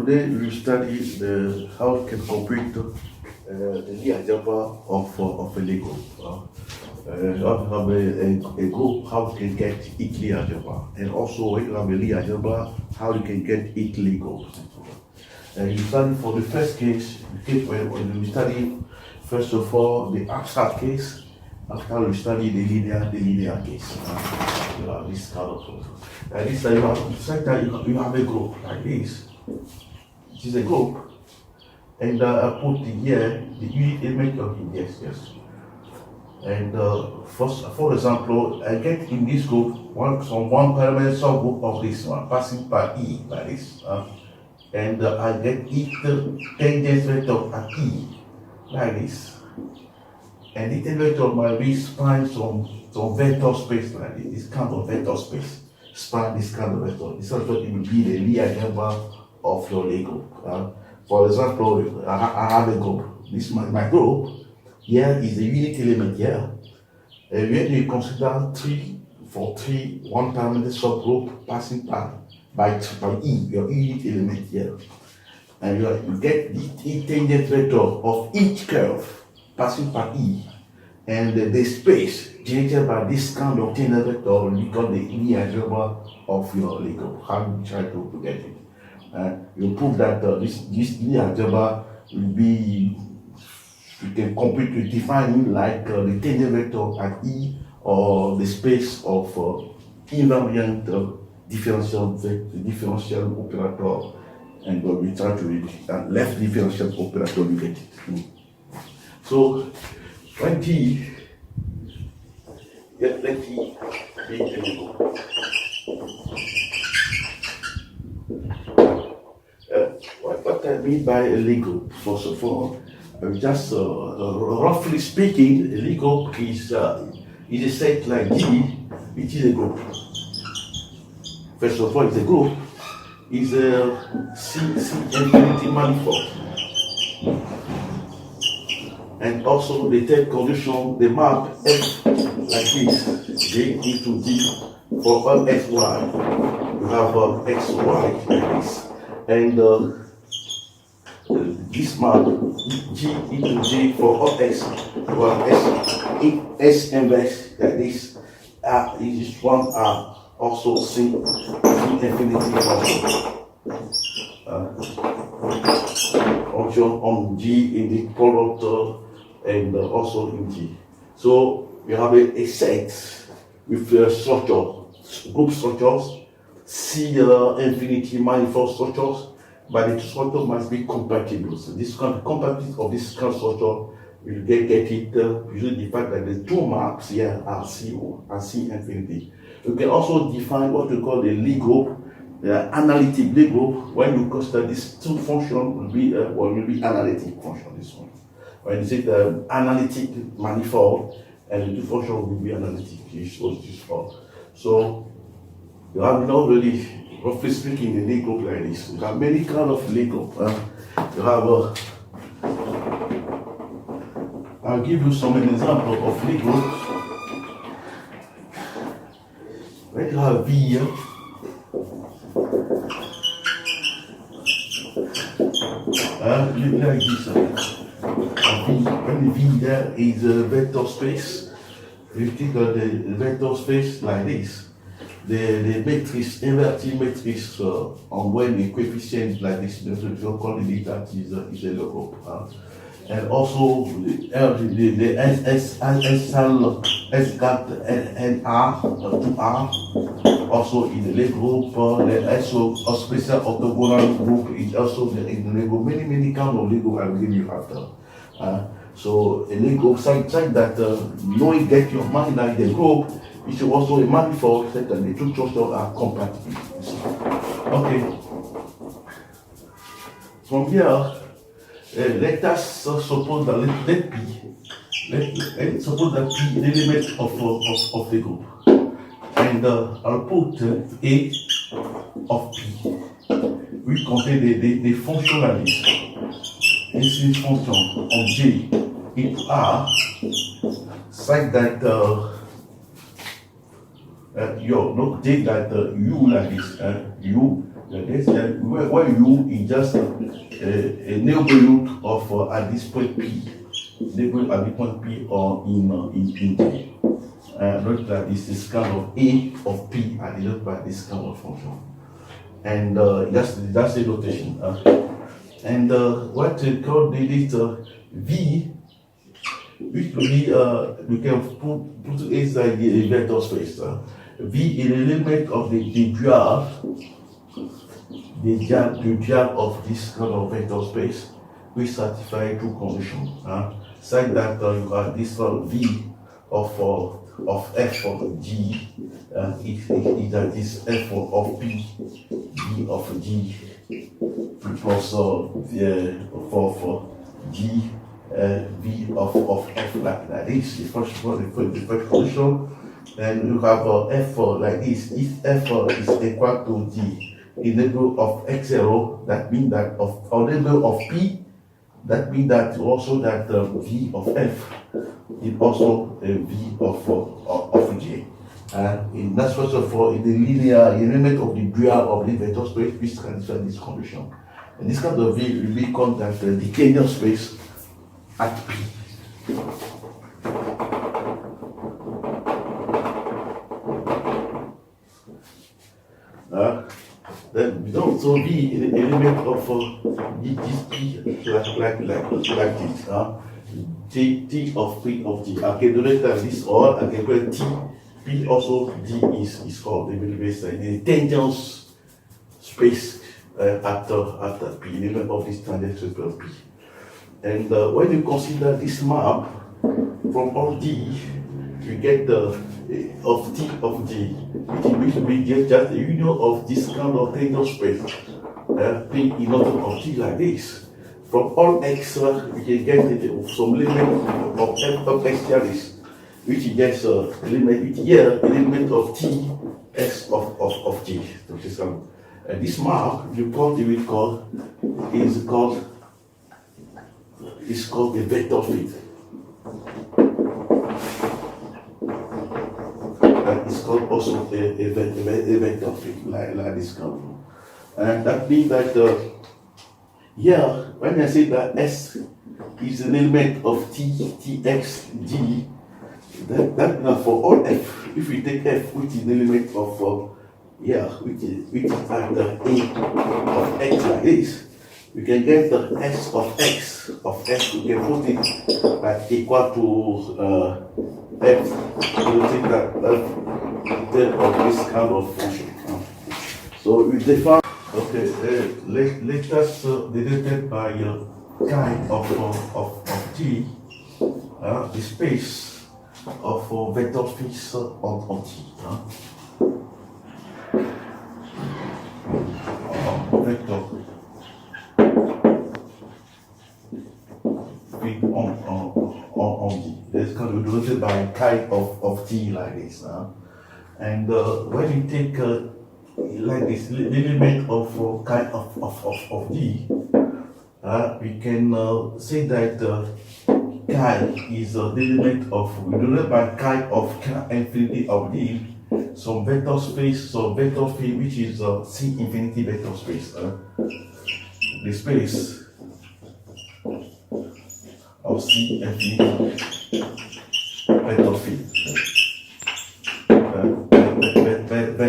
Today we study how we can complete the Lie algebra of a Lego. How to have a group, how you can get each Lie algebra, and also when you have a Lie algebra, how you can get each Lego. You study for the first case, when we study first of all the abstract case. After we study the linear case. This kind of this time you have a group like this. This is a group, and I put here the unit element of it. Yes. And for example, I get in this group one parameter subgroup of this one passing by E like this, and I get it tangent vector at E like this. And the vector might be span some vector space like this kind of vector space. Span this kind of vector. This is what it will be the Lie algebra of your Lego. For example, I have a group. This is my group. Here is the unit element here. When you consider one parameter subgroup passing by E, your unit element here. And you get the tangent vector of each curve passing by E, and the space generated by this kind of tangent vector will become the Lie algebra of your Lego. How you try to get it? You prove that this Lie algebra will be, you can completely define it like the tangent vector at E or the space of invariant differential operator, and we try to read left differential operator, you get it. So, let me what I mean by a Lego, first of all, just roughly speaking, a Lego is a set like G, which is a group. First of all, it's a group, is a C infinity manifold. And also the third condition, the map F like this, J into D for all X, Y. You have X, Y like this. And this map, G into J for all X, S inverse like this. This one also C infinity function on G in the product and also in G. So we have a set with group structures, C infinity manifold structures, but the structure must be compatible. So this compatibility of this kind of structure will get it using the fact that the two maps here are C and C infinity. You can also define what we call the Lie group. The analytic Lie group, when you consider these two functions, will be analytic function. This one. When you say the analytic manifold, and the two functions will be analytic, so you have already, roughly speaking, the Lie group like this. You have many kinds of Lie group. You have I'll give you some examples of Lie groups. When you have V here, like this. When the V there is a vector space, you think of the vector space like this. The matrix, inverted matrix on when the coefficient like this, you call it that is a Lie group. And also the S got N R to R also in the Lie group. The also a special orthogonal group is also in the Lie group. Many kinds of Lie group I will give you after. So a Lie group such that knowing get your mind like the group, it is also a manifold set that the two structures are compatible. Okay. From here. Let us suppose that let's suppose that P is the element of the group, and I'll put A of P. We contain the function like this. This is function of J into R, such that take that U like this, U This where u is just a neighborhood of at this point p, neighborhood at the point p or in D. Note that this is kind of a of p and denoted by this kind of function. And that's the notation. And what we call this v, which will be we can put inside the vector space. V is an element of the dual of this kind of vector space, which satisfy two conditions. Such that you have this v of f of g, that is f of p, g of g, plus for g v of f like this. The first condition. Then you have f like this. If f is equal to g in the level of x0, that means that of level of p, that means that also that v of f is also a v of j. And that's first of all in the linear element of the dual of the vector space which satisfy this condition. And this kind of v will be called that the Canyon space at p. Then so v is an element of this p like this. T of p of g. I can donate this or I can put t p also g is called the tangent space after p, element of this tangent space of p. And when you consider this map from all d, you get the of t of g, which will be just the union of this kind of tangent space, p in order of t like this. From all x, we can get some element of f of x here is, which gets element here, element of t s of g. And this map, the quantity we call is called a vector field. And it's called also a vector field, like this kind. And that means that here, when I say that S is an element of Tx, G, that for all F, if we take F, which is an element of which is at the A of X like this, we can get the S of X of F, we can put it like equal to F, we take that of this kind of function. So we define. Okay, let us denoted by kind of T, the space of vector space on T. Vector field on T. That's kind of denoted by kind of T like this. And when you take like this element of kind of D, we can say that chi is the element of, we denote by chi of infinity of D, some vector space, some vector field which is C infinity vector space. The space of C infinity vector field.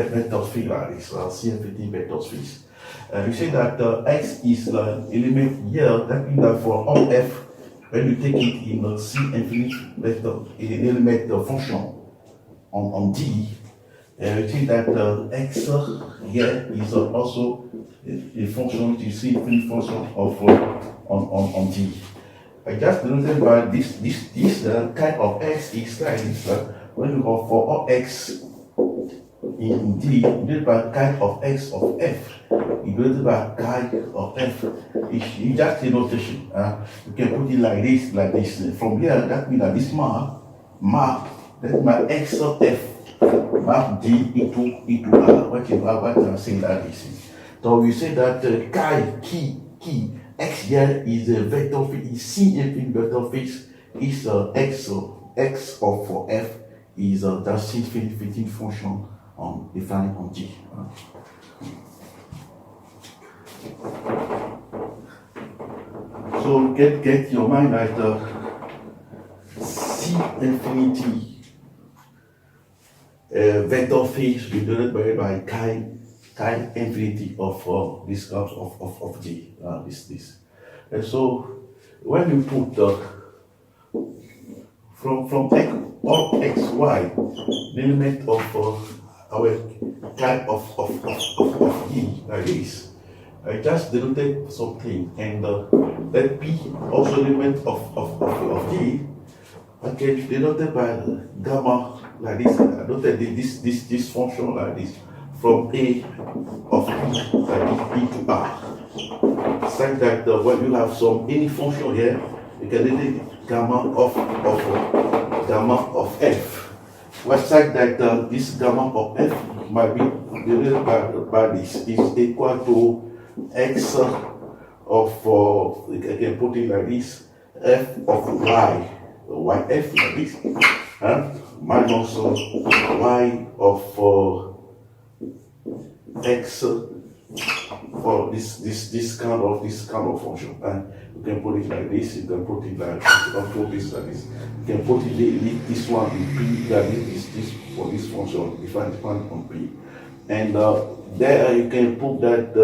Vector field like this, C infinity vector space. We say that X is the element here, that means that for all F, when you take it in the C infinity vector, element function on D, we see that X here is also a function, which is C infinity function of on D. I just denoted by this kind of X is like this, when you go for all X in D, denoted by kind of X of F, denoted by kind of F. It's just a notation. You can put it like this. From here, that means that this map, that's my X of F, map D into R. What I'm saying that is. So we say that key, X here is a vector field, is C infinite vector field, is X of F is that C infinite function defined on G. So get your mind that C infinity vector field denoted by chi infinity of this kind of G, this. And so when you put from x, all x, y, the element of our type of G like this, I just denoted something, and that P also element of G, okay, denoted by gamma like this. I noted this function like this from A of P like this, P to R. Such that when you have any function here, you can denote gamma of F. Well, such that this gamma of F might be denoted by this is equal to x of, I can put it like this, f of yf like this, minus y of x for this kind of function. And you can put it like this, you can put it like this, like this. You can put it this one in p, that this for this function, defined on p. And there you can put that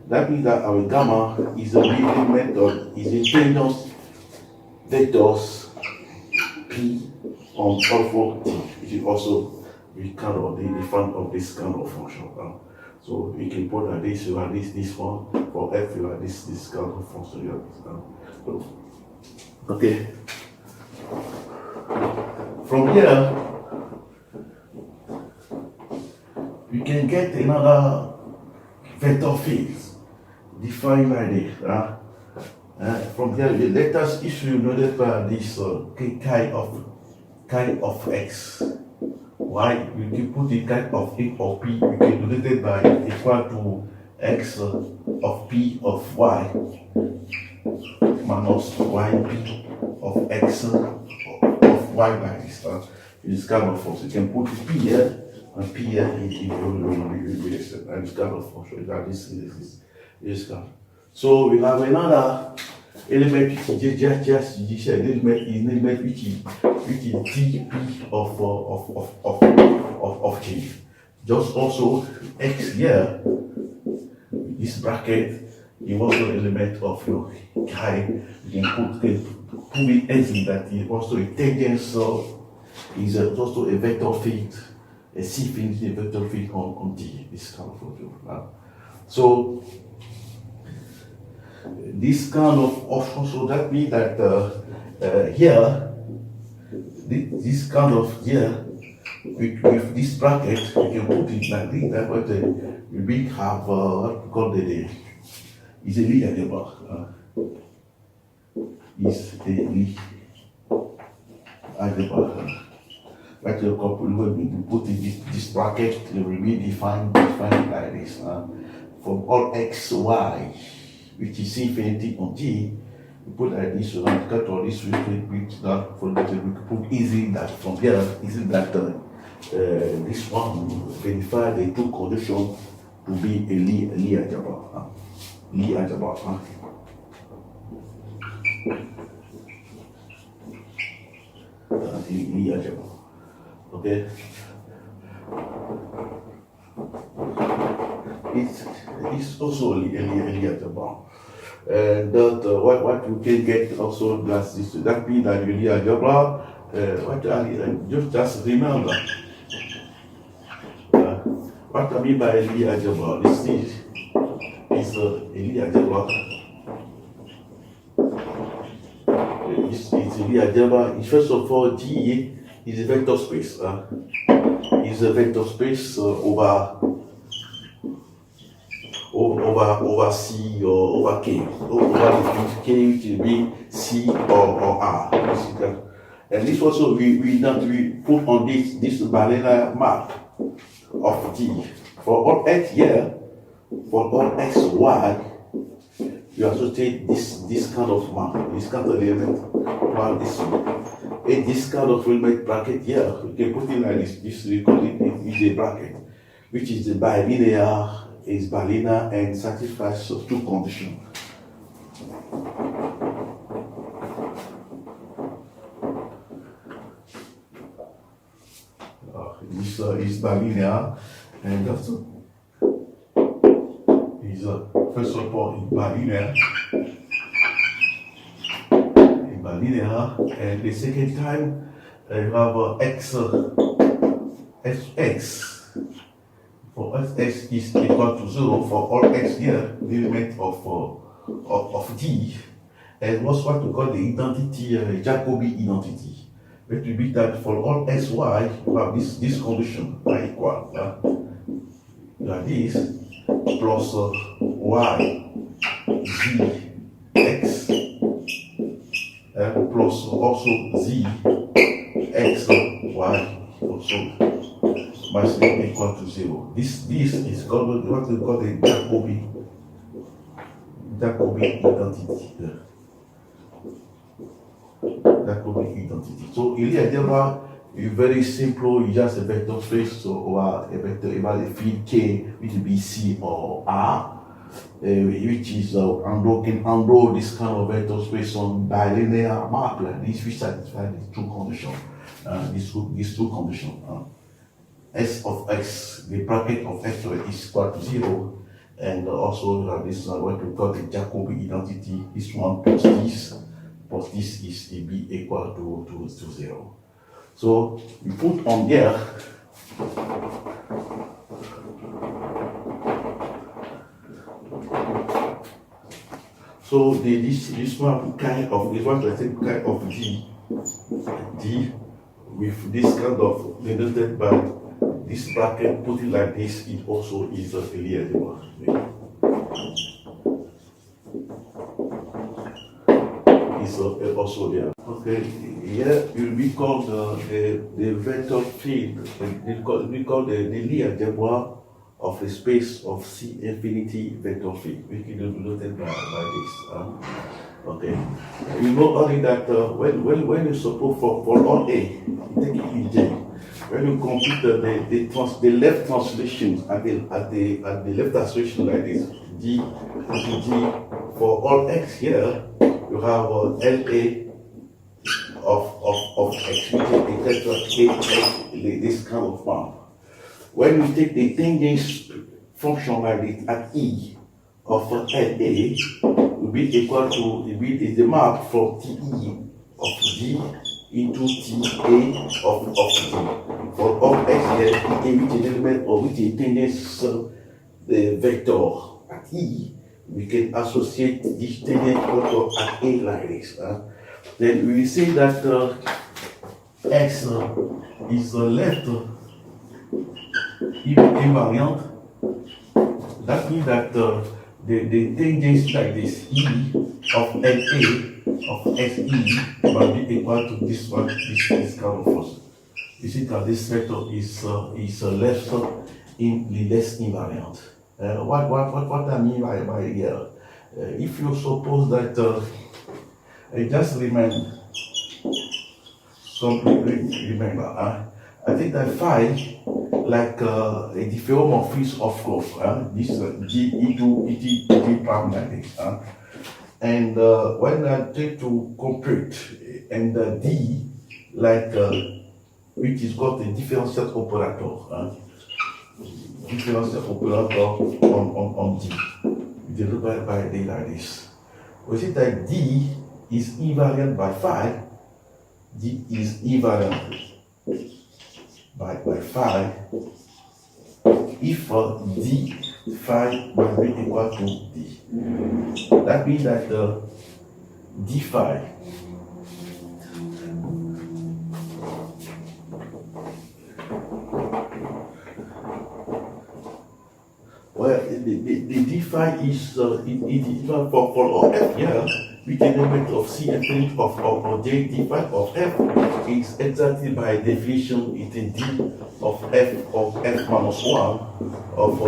that means that our gamma is a leading method, is a tangent vectors p on alpha t, which is also we kind of the front of this kind of function. So we can put that this, you have this one, for f, you have this kind of function. You have this, okay. From here, we can get another vector field defined like this. From here, let us issue noted by this chi of x. Y, we can put the chi of a or p, we can denote it by equal to x of p of y minus yp of x of y like this. This kind of function. You can put p here and p here in this kind of function. That this kind. So we have another element which is just element which is dp of G. Just also x here, this bracket is also an element of your chi. You can prove it easily that it also a tangential is also a vector field, a C field, a vector field on G. This kind of function. So this kind of option, so that means that here, this kind of here, with this bracket, you can put it like this, that what we have, what we call the is a Lie algebra. Is a Lie algebra. But when we put in this bracket, it will be defined like this. From all x, y, which is infinity on G, we put like this, so that cut all this, we can put easy that from here, easy that this one verify the two conditions to be a Lie algebra. Lie algebra. Lie algebra. Okay. It's also a Lie algebra. And that what you can get also that means that Lie algebra. Just remember what I mean by Lie algebra. This is a Lie algebra. It's a Lie algebra. First of all, G is a vector space. Is a vector space over C or over K. Over the field K, which will be C or R. And this also we put on this banana map of G. For all x here, for all x, y, you associate this kind of map, this kind of element, while this one. And this kind of element bracket here, you can put it like this we call it is a bracket, which is the bilinear is bilinear and satisfies two conditions. This is bilinear, and that's first of all in bilinear, and the second time you have x for x is equal to 0 for all x here, the element of D, and what's what we call the identity, Jacobi identity. It will be that for all x, y, you have this condition are equal. Like this, plus y, z, x, plus also z, x, y, also must be equal to 0. This is called what we call the Jacobi identity. Jacobi identity. So il y a d'abord very simple, just a vector space or a vector about a field K, which will be C or R, which is can handle this kind of vector space on bilinear map like this, which satisfy these two conditions. These two conditions. S of x, the bracket of x is equal to 0, and also this what we call the Jacobi identity. This one plus this is b equal to 0. So we put on there so this one kind of D with this kind of denoted by this bracket, put it like this, it also is eligible. Is also there. Okay, here will be called the vector field. We call the Lie algebra of the space of C infinity vector field, which is denoted by this. Okay, you know only that when you suppose for all A, you take it in J. When you compute the left translation at the left translation like this, D into D for all x here, you have LA of x, which is this kind of form. When you take the tangent function like this at E of LA, will be equal to is the map from TE of D into TA of D. For all x here, TA which is an element or which is tangent the vector at E, we can associate this tangent vector at A like this. Then we will say that x is the left invariant. That means that the tangent like this E of LA of SE must be equal to this one, this kind of force. You see that this vector is left in the less invariant. What I mean by here, if you suppose that just remember, I think that phi like a diffeomorphism of course, this G into ET prime like this. And when I try to compute and D like which is called the differential operator. Differential operator on D. Delivered by D like this. We see that D is invariant by phi. D is invariant by phi if D phi must be equal to D. That means that D phi the D phi is even for F here, which is element of C and element of J. D phi of F is exactly by definition it is D of F minus 1 of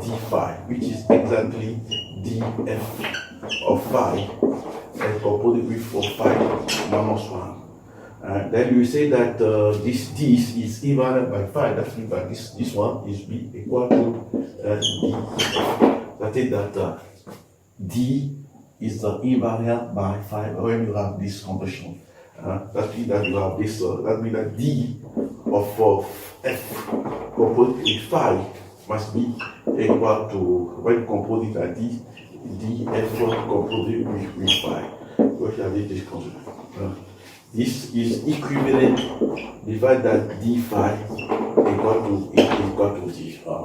D phi, which is exactly DF of phi and composed with of phi minus 1. Then you say that this is invariant by phi. That means that this one is b equal to d. That is that d is invariant by phi when you have this condition. That means that you have this. That means that d of f composed with phi must be equal to, when you compose it at d, df composed with phi. What shall we just consider? This is equivalent divided that d phi equal to d.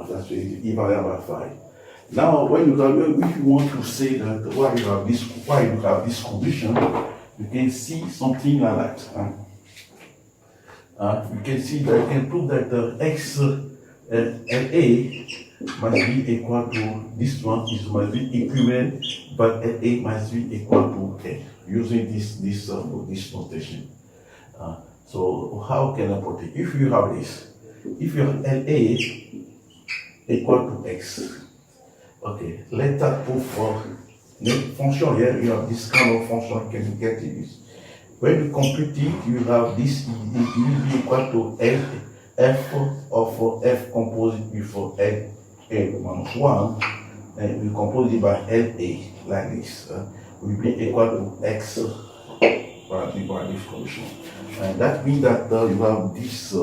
That's invariant by phi. Now, when you have, if you want to say that why you have this condition, you can see something like that. You can see that you can prove that x LA must be equal to this one must be equivalent, but LA must be equal to A using this notation. So how can I put it? If you have this, if you have LA equal to x. Okay, let that prove for the function here. You have this kind of function. Can you get this? When you compute it, you have this. It will be equal to f of f composed before L minus 1, and we compose it by LA like this. Will be equal to x by this condition. And that means that you have this.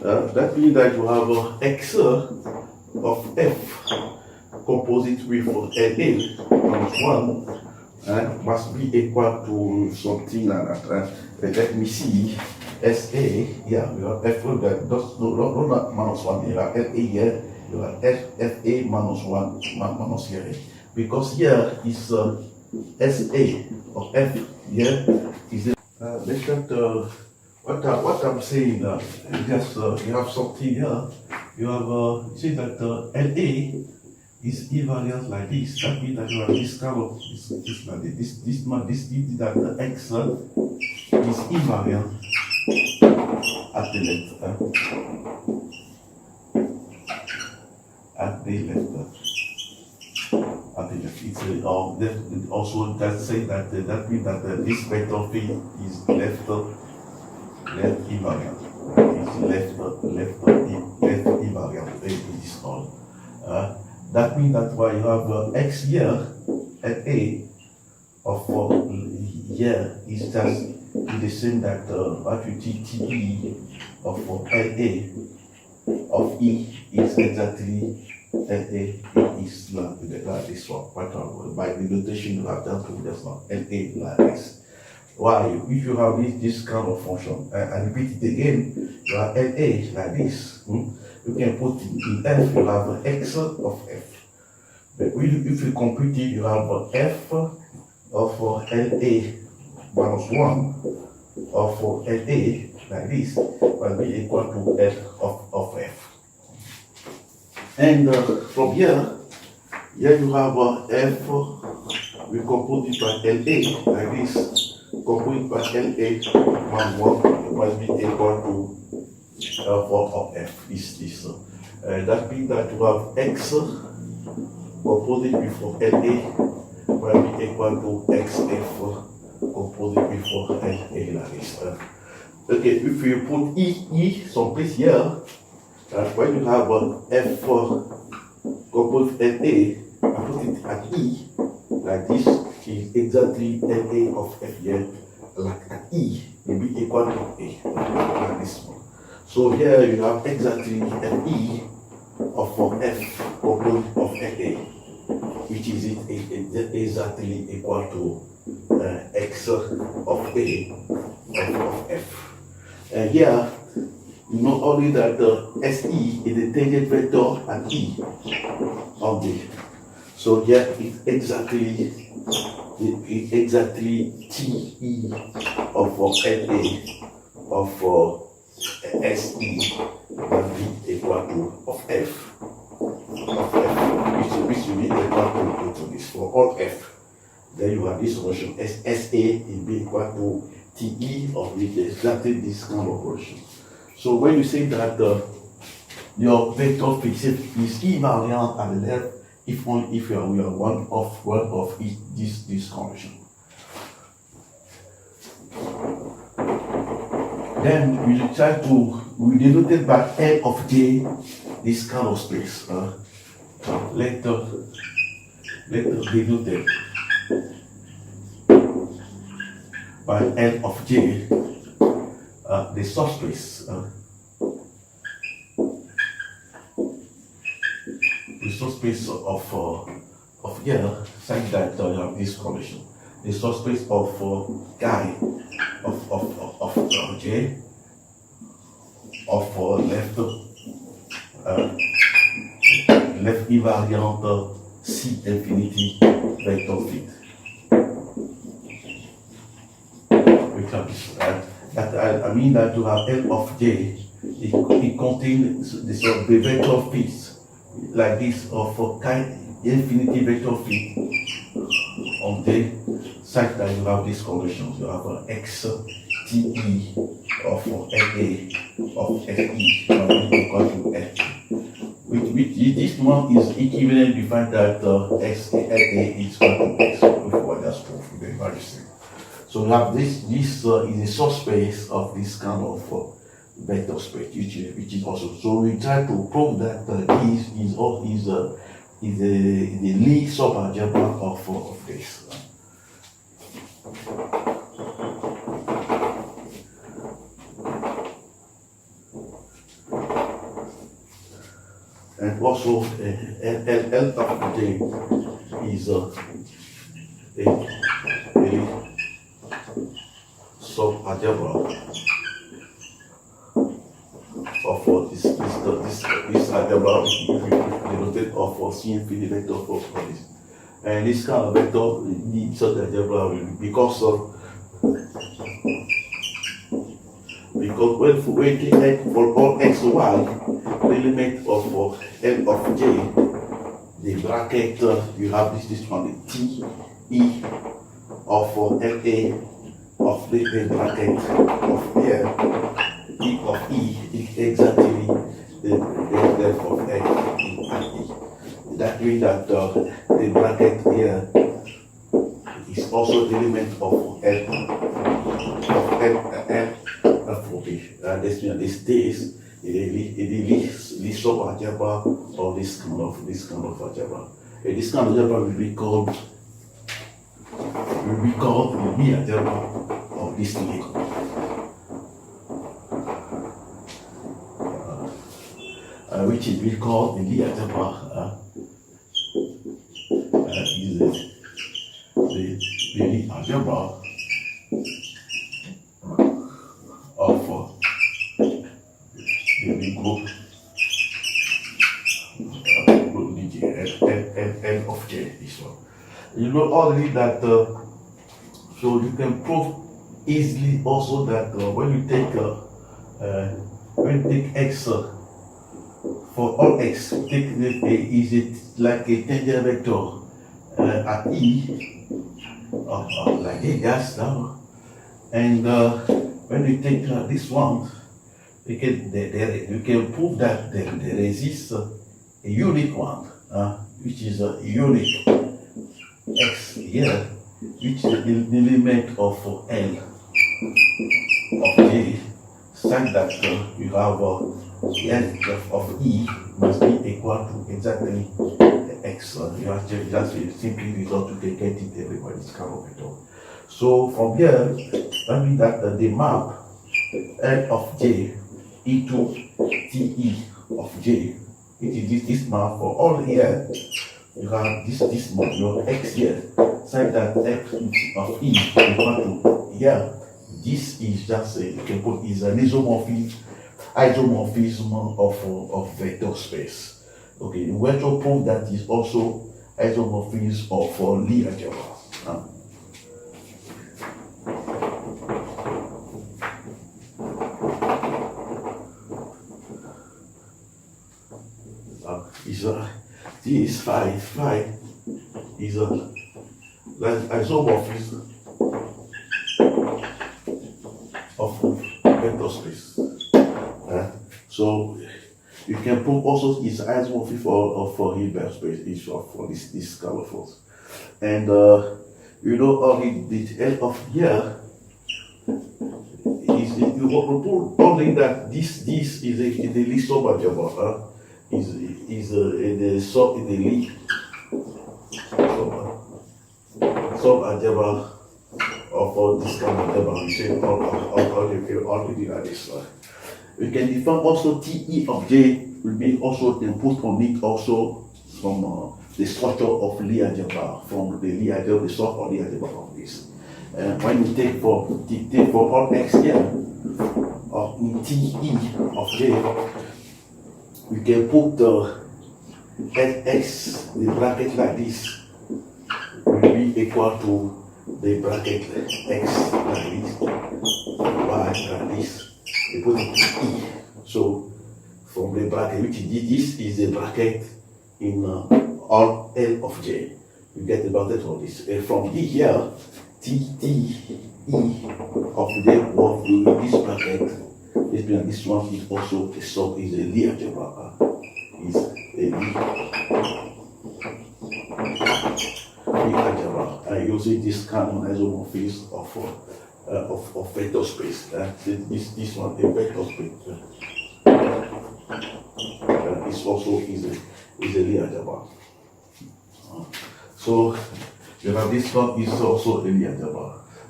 That means that you have x of f composite with LA minus 1 must be equal to something like that. Let me see. SA, yeah, we have f that does not minus 1 here, LA here, you have FA minus 1 minus here. Because here is SA of f here is let's get what I'm saying, just you have something here. You have see that LA is invariant like this. That means that you have this kind of this that the x is invariant at the left. At the left. It's also that say that that means that this vector field is left invariant. It's left invariant. It is all. That means that why you have x here at A of here is just the same that what you TE of LA of E is exactly LA is like this one. By the notation you have done to this one, LA like this. Why? If you have this kind of function, and repeat it again, you have LA like this. You can put in F, you have x of f. But if you compute it, you have f of LA minus 1 of LA like this will be equal to f of f. And from here you have f, we compute it by LA like this. Compute by LA minus 1 must be equal to of f. That means that you have x composite before LA will be equal to xf composite before LA like this. Okay, if you put E someplace here, when you have f composite LA, I put it at E like this, is exactly LA of f here, like at E will be equal to A like this one. So here you have exactly an E of f composed of LA, which is exactly equal to x of A of f. And here, you know only that the SE is the tangent vector at E of D. So here it's exactly TE of LA of SE will be equal to of f, which will be equal to this for all f. Then you have this solution SA will be equal to TE of exactly this kind of version. So when you say that your vector field is invariant at the left, if we are one of this condition. Then we try to denote it by L of J, this kind of space. Let us denote it by L of J, the subspace. The subspace of here, such that you have this condition. The subspace of chi of J of left invariant C infinity vector field. I mean that to have L of J, it contains the vector fields like this of chi infinity vector field on J, such that you have these conditions. You have X TE of LA of SE equal to F. Which this one is equivalent to find that X LA is equal to X. Before that's proof, very simple. So we have this is a subspace of this kind of vector space, which is also. So we try to prove that this is the Lie subalgebra of this. And also L of J is a subalgebra of this algebra denoted of C infinity vector for this. And this kind of vector needs such algebra because when we take for all x y, the element of L of J, the bracket you have this one, the T E of LA of the bracket of here, E of E is exactly the depth of X in E. That means that the bracket here is also the element of L of B. This is the subalgebra of this kind of algebra. And this kind of algebra will be called the Lie algebra of this Lie. Which is we call the Lie algebra is the Lie algebra of the group N of J, this one. You know already that, so you can prove easily also that when you take X for all X, take is it like a tangent vector at E like a gas now, and when you take this one, you can prove that there exists a unique one, which is a unique X here, which is the element of L of J, such that you have L of E must be equal to exactly X. You have to just simply result to get it everybody's kind of vector. So from here, that means that the map L of J into TE of J, it is this map for all here. You have this modulo X here, such that F of E equal to here. This is just you can put is an isomorphism of vector space. Okay, we have to prove that is also isomorphism of Lie algebra. This phi is a isomorphism of vector space. So You can prove also its isomorphism for Hilbert space is for this color force. And only the end of here is you prove only that this is a least algebra is the sub in the least sub algebra of this kind of algebra. We say already like this. We can define also TE of J will be also then put on it also from the structure of Lie algebra, from the Lie algebra, the sort of Lie algebra of this. When you take for all x here, or in TE of J, we can put the x, the bracket like this, will be equal to the bracket x like this, y like this. We put it E. So from the bracket, which this is the bracket in all L of J. You get the bracket of this. From D here, T E of J of this bracket. This one is also a sub is a Lie algebra. Is a Lie algebra. And using this kind of isomorphism of vector space. This one, a vector space. This also is a Lie algebra. So this one is also a Lie algebra.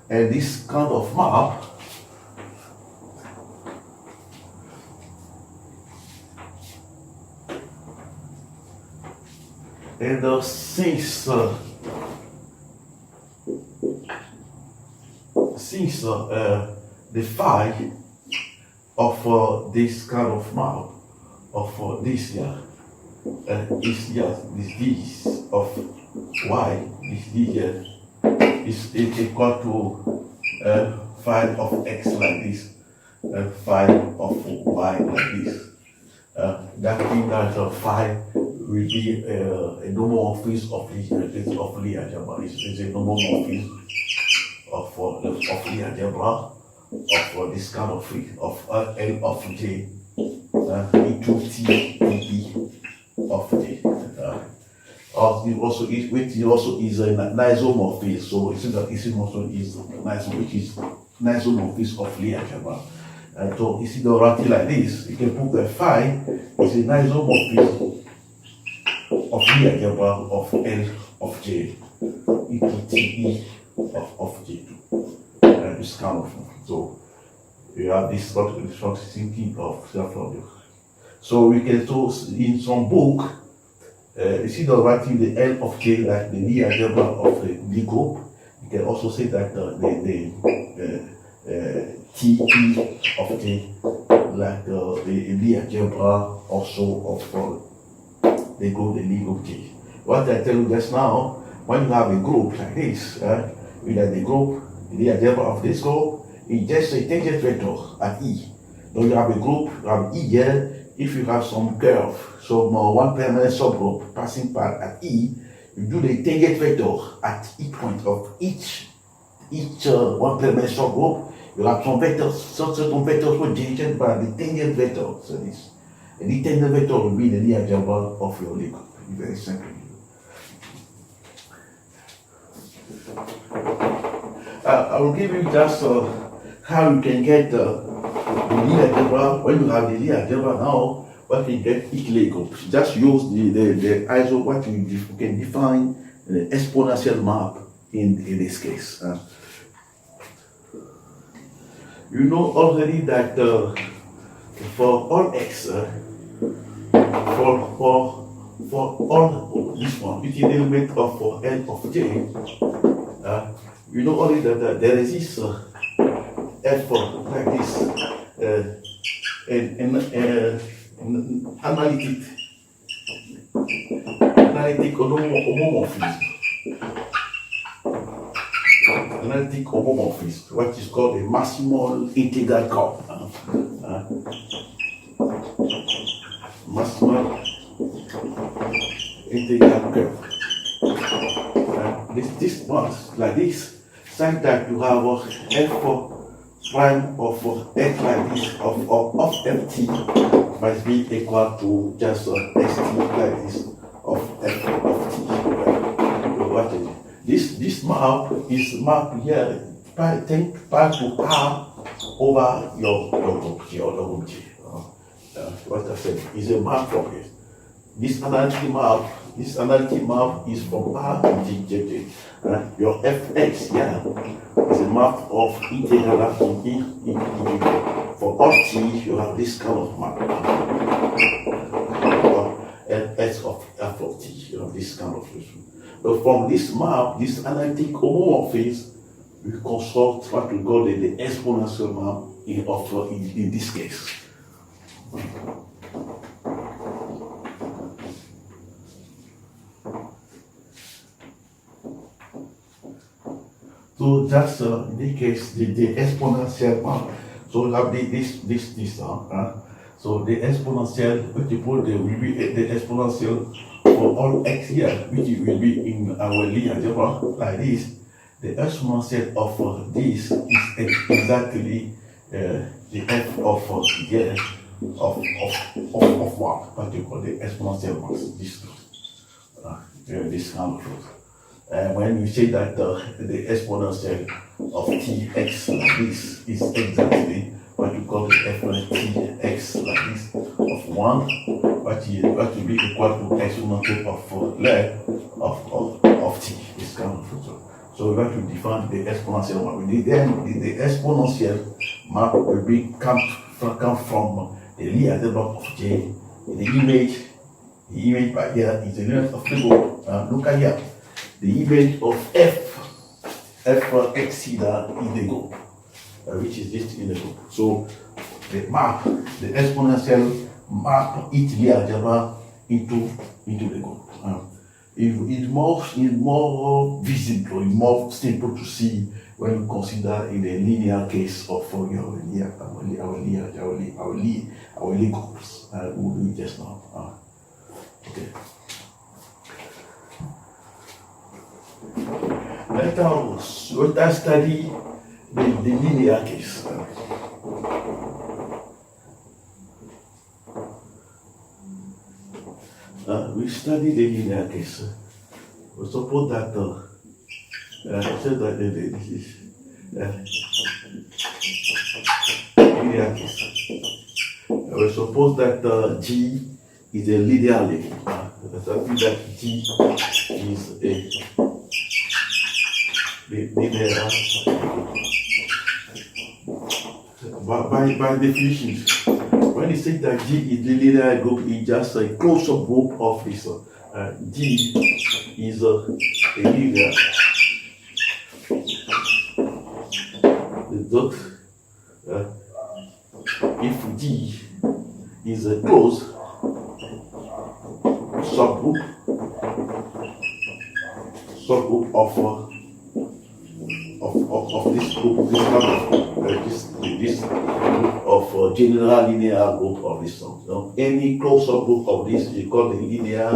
And this kind of map and since the phi of this kind of map of this here is this of y, this here is equal to phi of x like this, phi of y like this. That means that phi will be a nomomorphism of Lie algebra. It's a nomomorphism of Lie algebra of this kind of L of J into T E of J. Which also is a isomorphism. So it also is which is isomorphism of Lie algebra. So you see the writing like this, you can put the phi is an isomorphism of Lie algebra of L of J into T E of J2. This kind of so you have this short thinking of self-logic. So we can so in some book you see the writing the L of J like the Lie algebra of the D group. You can also say that the T E of J like the Lie algebra also of the Lie group J. What I tell you just now, when you have a group like this, with the group, the algebra of this group, it's just a tangent vector at E. So you have a group, you have E here. If you have some curve, some one permanent subgroup passing part at E, you do the tangent vector at each point of each one permanent subgroup. You have some vectors, certain vectors were generated by the tangent vector. So this, and the tangent vector will be the Lie algebra of your Lie group. Very simple. I will give you just how you can get the Lie algebra. When you have the Lie algebra now, what you get each Lie group. Just use the ISO, what you can define the exponential map in this case. You know already that for all x, for all this one, which is the element of L of J, you know already that there is this F like this, analytic homomorphism. Analytic homomorphism, what is called a maximal integral curve. Maximal integral curve. This one like this, such that you have f prime of x like this of ft must be equal to just st like this of f of t. So what is it? This map is mapped here. Think back to r over your group G or the group G. What I said is a map from it. This analytic map is from R to G. Your fx here is a map of integral from E. For all t, you have this kind of map. And s of f of t, you have this kind of relation. But from this map, this analytic homomorphism, we construct what we call the exponential map in this case. So that's in this case the exponential map. So we have this. So the exponential, which will be the exponential for all x here, which will be in our Lie algebra like this. The exponential of this is exactly the f of here of one, what you call the exponential mass. This kind of truth. When you say that the exponential of tx like this is exactly what you call the f(tx) like this of 1, what will be equal to exponential of t, this kind of truth. So we have to define the exponential map. Then the exponential map will be come from the Lie algebra of J. The image by here is the unit of the group. Look at here. The image of fx here is the group, which is this in the group. So the map, the exponential map each Lie algebra into the group. It's more visible, it's more simple to see when you consider in the linear case of our Lie groups. We'll do it just now. Okay. Let us study the linear case. We study the linear case. We suppose that this is linear case. We suppose that G is a linear link. That G is a linear. By definition, when you say that G is the linear group, it's just a close-up group of this. G is a linear. If G is a closed subgroup of this group, this group of general linear group of this sum. So any closed subgroup of this is called the linear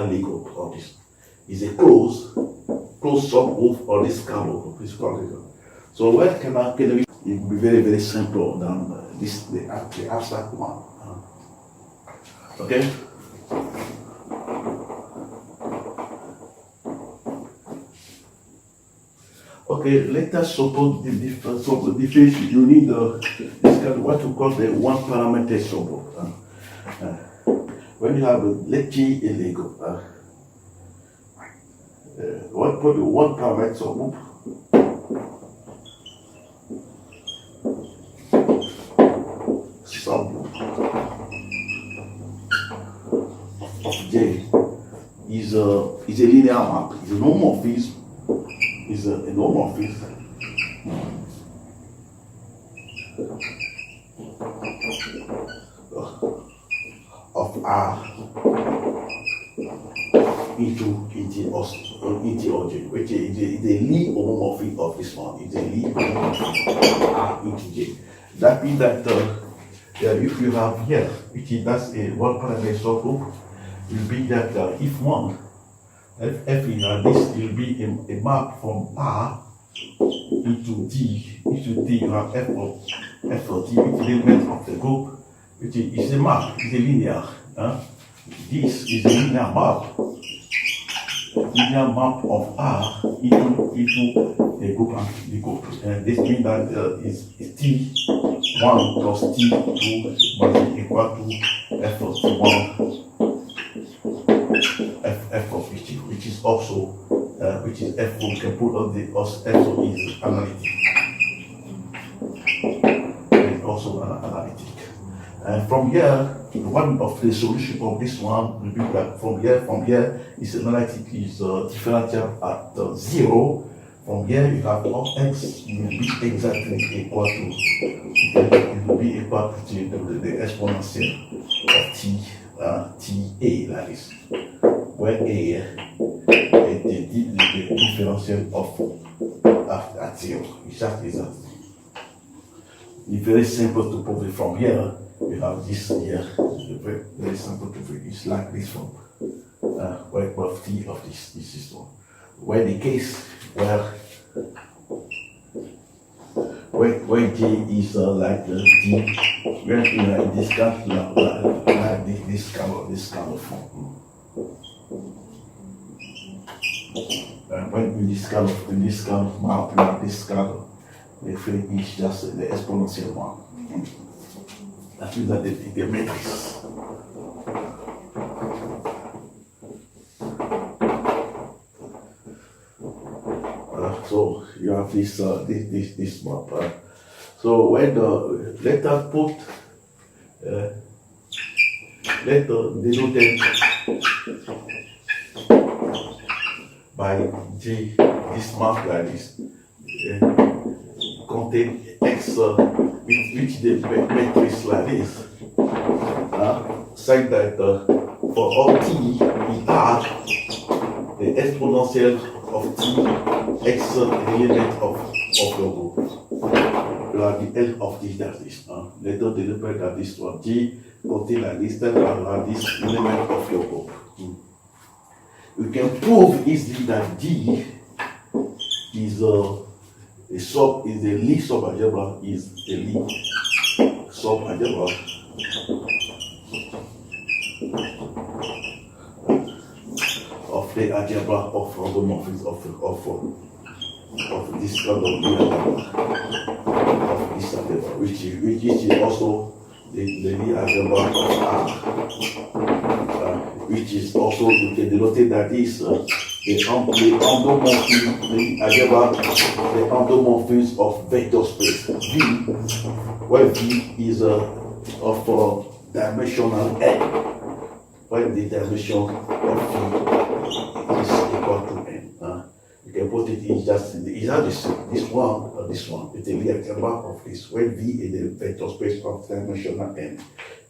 Lie group of this. Is a closed subgroup of this kind of group. It's called it. So what can we? It will be very, very simple than the abstract one. Okay. Okay, let us suppose the difference. So the difference you need this kind of what we call the one parameter subgroup. When you have let G a Lego, what put the one parameter subgroup? Subgroup of J is a linear map. It's a homomorphism. Is a homomorphism of R into J, which is a Lie homomorphism of this one. It's a Lie homomorphism of R into J. That means that if you have here, which is that's a one parameter subgroup, it will be that if one F in this will be a map from R into D, you have f of D, which is the element of the group, which is a map, is a linear. This is a linear map of R into the group and the group. And this means that is T1 plus T2 must be equal to f of T1 f of T2, which is also which is f we can put on the f is analytic. And also analytic. And from here, one of the solution of this one will be that from here is analytic is differential at 0. From here you have all x will be exactly equal to it will be equal to the exponential of ta like this, where a is the differential of at 0. Exactly that. It's very simple to prove it from here. We have this here. Very, very simple to prove. It's like this from where of t of this system. Where the case where t is like t, where in this kind like this kind of form. When in this kind of map, like this kind of, the thing is just the exponential one. That means that the matrix. So you have this map. So when let us put denoted by G, this map like this contain X which the matrix like this, saying that for all t we add the exponential of t x element of the group. You have the L of t that is. Later deliberate that this one t contain like this, then you have this element of your group. You can prove easily that D is the Lie subalgebra is the Lie subalgebra of the algebra of endomorphism of this kind of this algebra, which is also the Lie algebra of R, which is also you can denote that is the endomorphism of vector space V, where V is of dimensional n, where the dimension of V is equal to n. You can put it in just either this one or this one. It's a Lie algebra of this, where V is the vector space of dimensional n.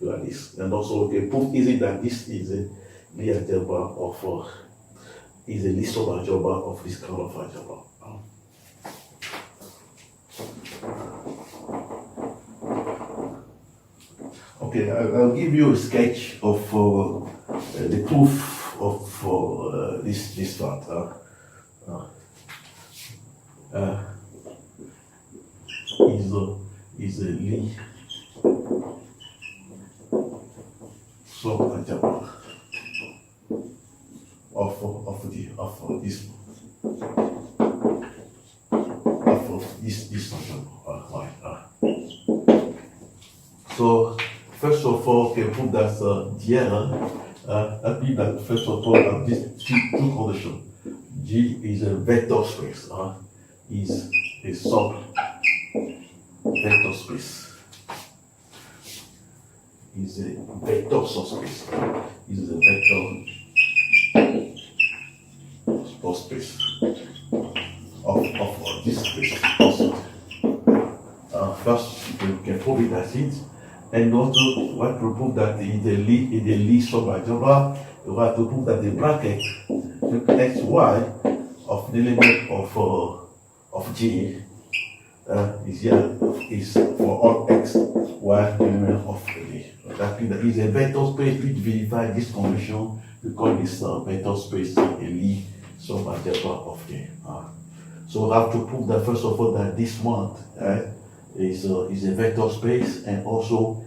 Like this, and also we can prove easily that this is a Lie algebra of is a list of algebra of this kind of algebra. Okay, I'll give you a sketch of the proof of this part. Is a Lie subalgebra of this algebra. So first of all, we can prove that that means that first of all have these two conditions. G is a vector space. Is a sub vector space. Is a vector subspace. Is a vector subspace of this space. First, we can prove it as it, and also what to prove that in the Lie subalgebra, we have to prove that the bracket x y of the element of G is for all x y element of Lie. That means that is a vector space which verifies this condition. We call this vector space a Lie subalgebra of G. So we have to prove that first of all that this one is a vector space and also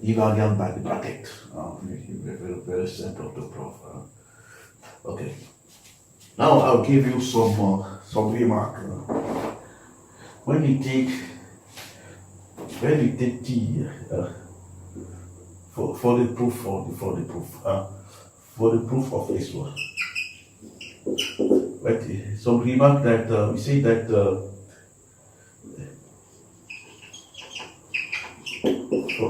invariant by the bracket. Very, very simple to prove. Okay. Now I'll give you some remark. When you take T for the proof of this one. But some remark that we say that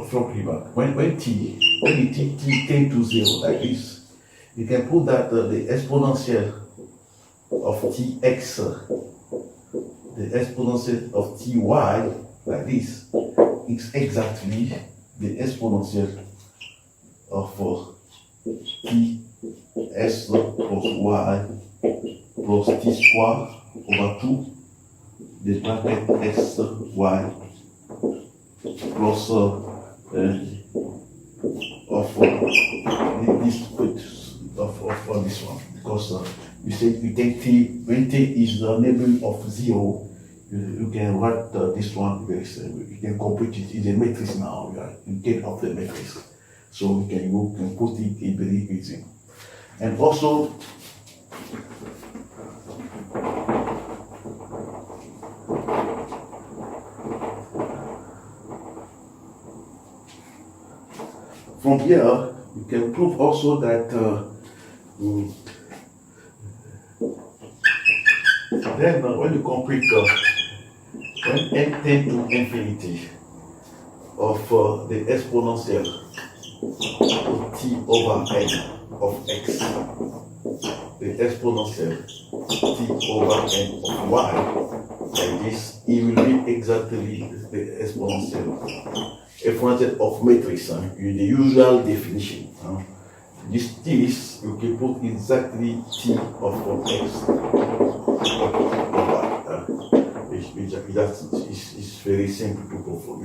from remark when you take T tend to 0 like this, you can put that the exponential of Tx, the exponential of Ty like this is exactly the exponential of Ts plus y plus t square over 2 the bracket s y plus of this one, because we say we take T when T is the neighborhood of 0, you can write this one very you can complete it in a matrix now. You get of the matrix, so you can put it in very easy. And also from here you can prove also that then when you complete when n tend to infinity of the exponential of t over n of x, the exponential t over n of y, like this, it will be exactly the exponential of matrix in the usual definition. This you can put exactly t of x it's very simple to prove.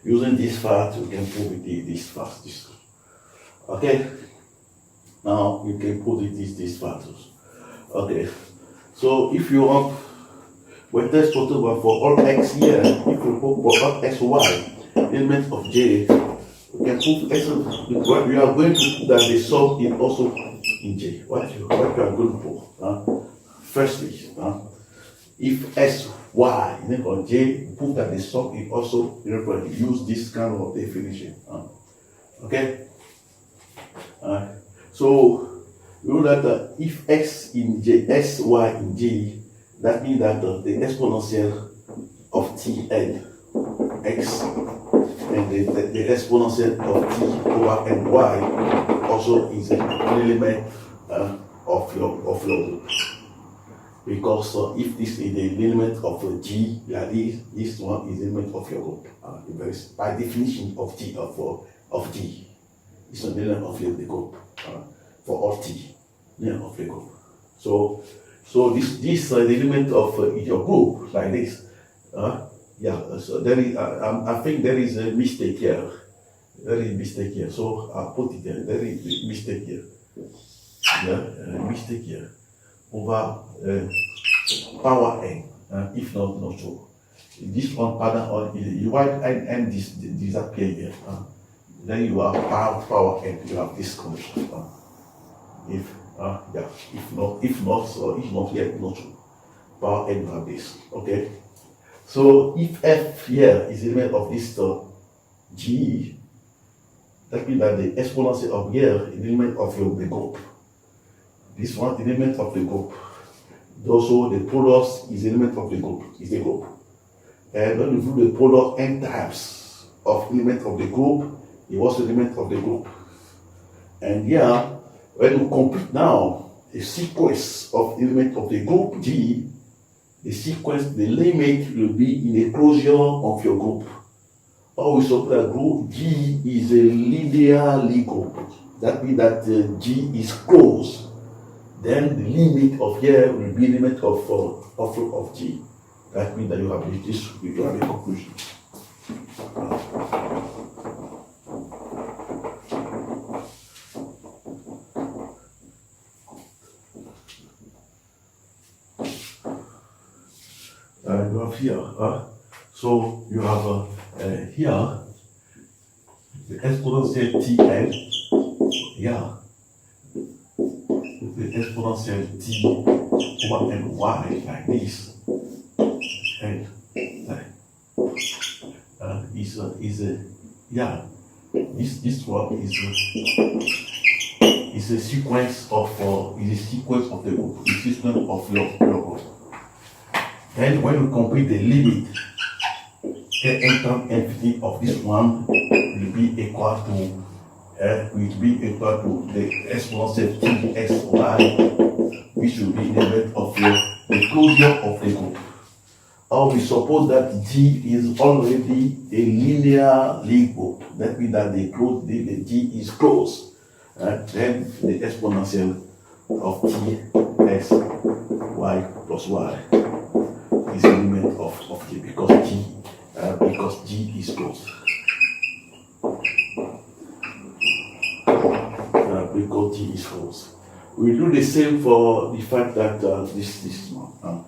Using this fact, you can prove it this fact. Okay. Now you can put it these factors. Okay. So if you want vector total for all x here, if you put for all x y element of j, you can put x. We are going to put that the sum is also in j. What you are going to put? Firstly, if s y or j, put that the sum is also use this kind of definition. Okay. So you know that if x in j, s y in j, that means that the exponential of t n x and the exponential of t over n y also is an element of your group. Because if this is the element of g, this one is the element of your group. By definition of t of g, it's an element of the group for all t, of the group. So this is the element of your group like this. So there is, I think there is a mistake here. There is a mistake here. So I'll put it there. There is a mistake here. Mistake here over power n. If not true. This one pattern you write n this disappear here. Then you have power n. You have this condition. If not yet not true. Power n you have this. Okay. So if f here is the element of this g, that means that the exponential of here is the element of the group. This one is the element of the group. Also the product is the element of the group. Is the group. And when you do the product n times of element of the group, it was the element of the group. And here, when you complete now a sequence of element of the group G, the sequence, the limit will be in a closure of your group. Always of that group G is a linearly group. That means that G is closed. Then the limit of here will be limit of G. That means that you have this. You have a conclusion. you have here. So you have here the exponential Tn, here the exponential T over ny like this, and is a yeah. This one is a sequence of the group, the sequence of your group. Then when you complete the limit, the entire infinity of this one will be equal to the exponential Tsy, which will be the element of the closure of the group. Or we suppose that G is already a linear Lie group. That means that the G is closed. Then the exponential of T x y plus y is the element of G because G is closed. Because G is closed. We do the same for the fact that this one.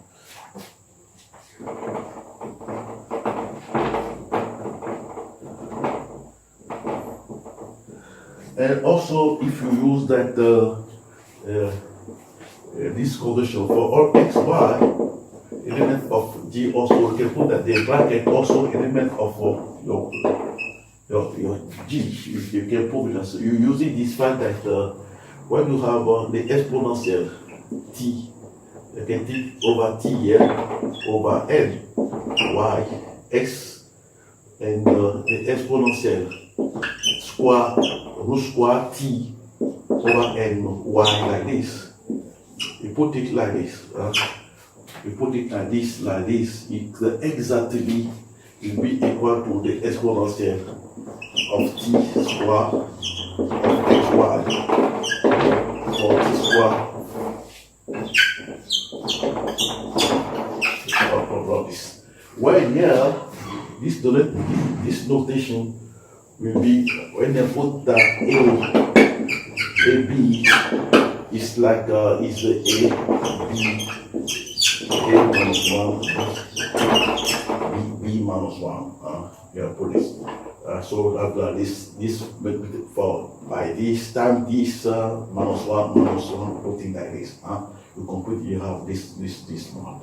And also, if you use that this condition for all x, y, element of G also, you can put that the bracket also element of your G. You can put it as you using this fact that when you have the exponential T, you can take over T here over N, Y, X, and the exponential root square T over N, Y like this. You put it like this. You put it like this. It exactly will be equal to the exponential of T square of XY for T square. Well, here, this notation will be when they put the A, B is like is the A minus 1, B minus 1. Yeah, put this. So that this for by this time this minus 1 putting like this. You complete you have this one.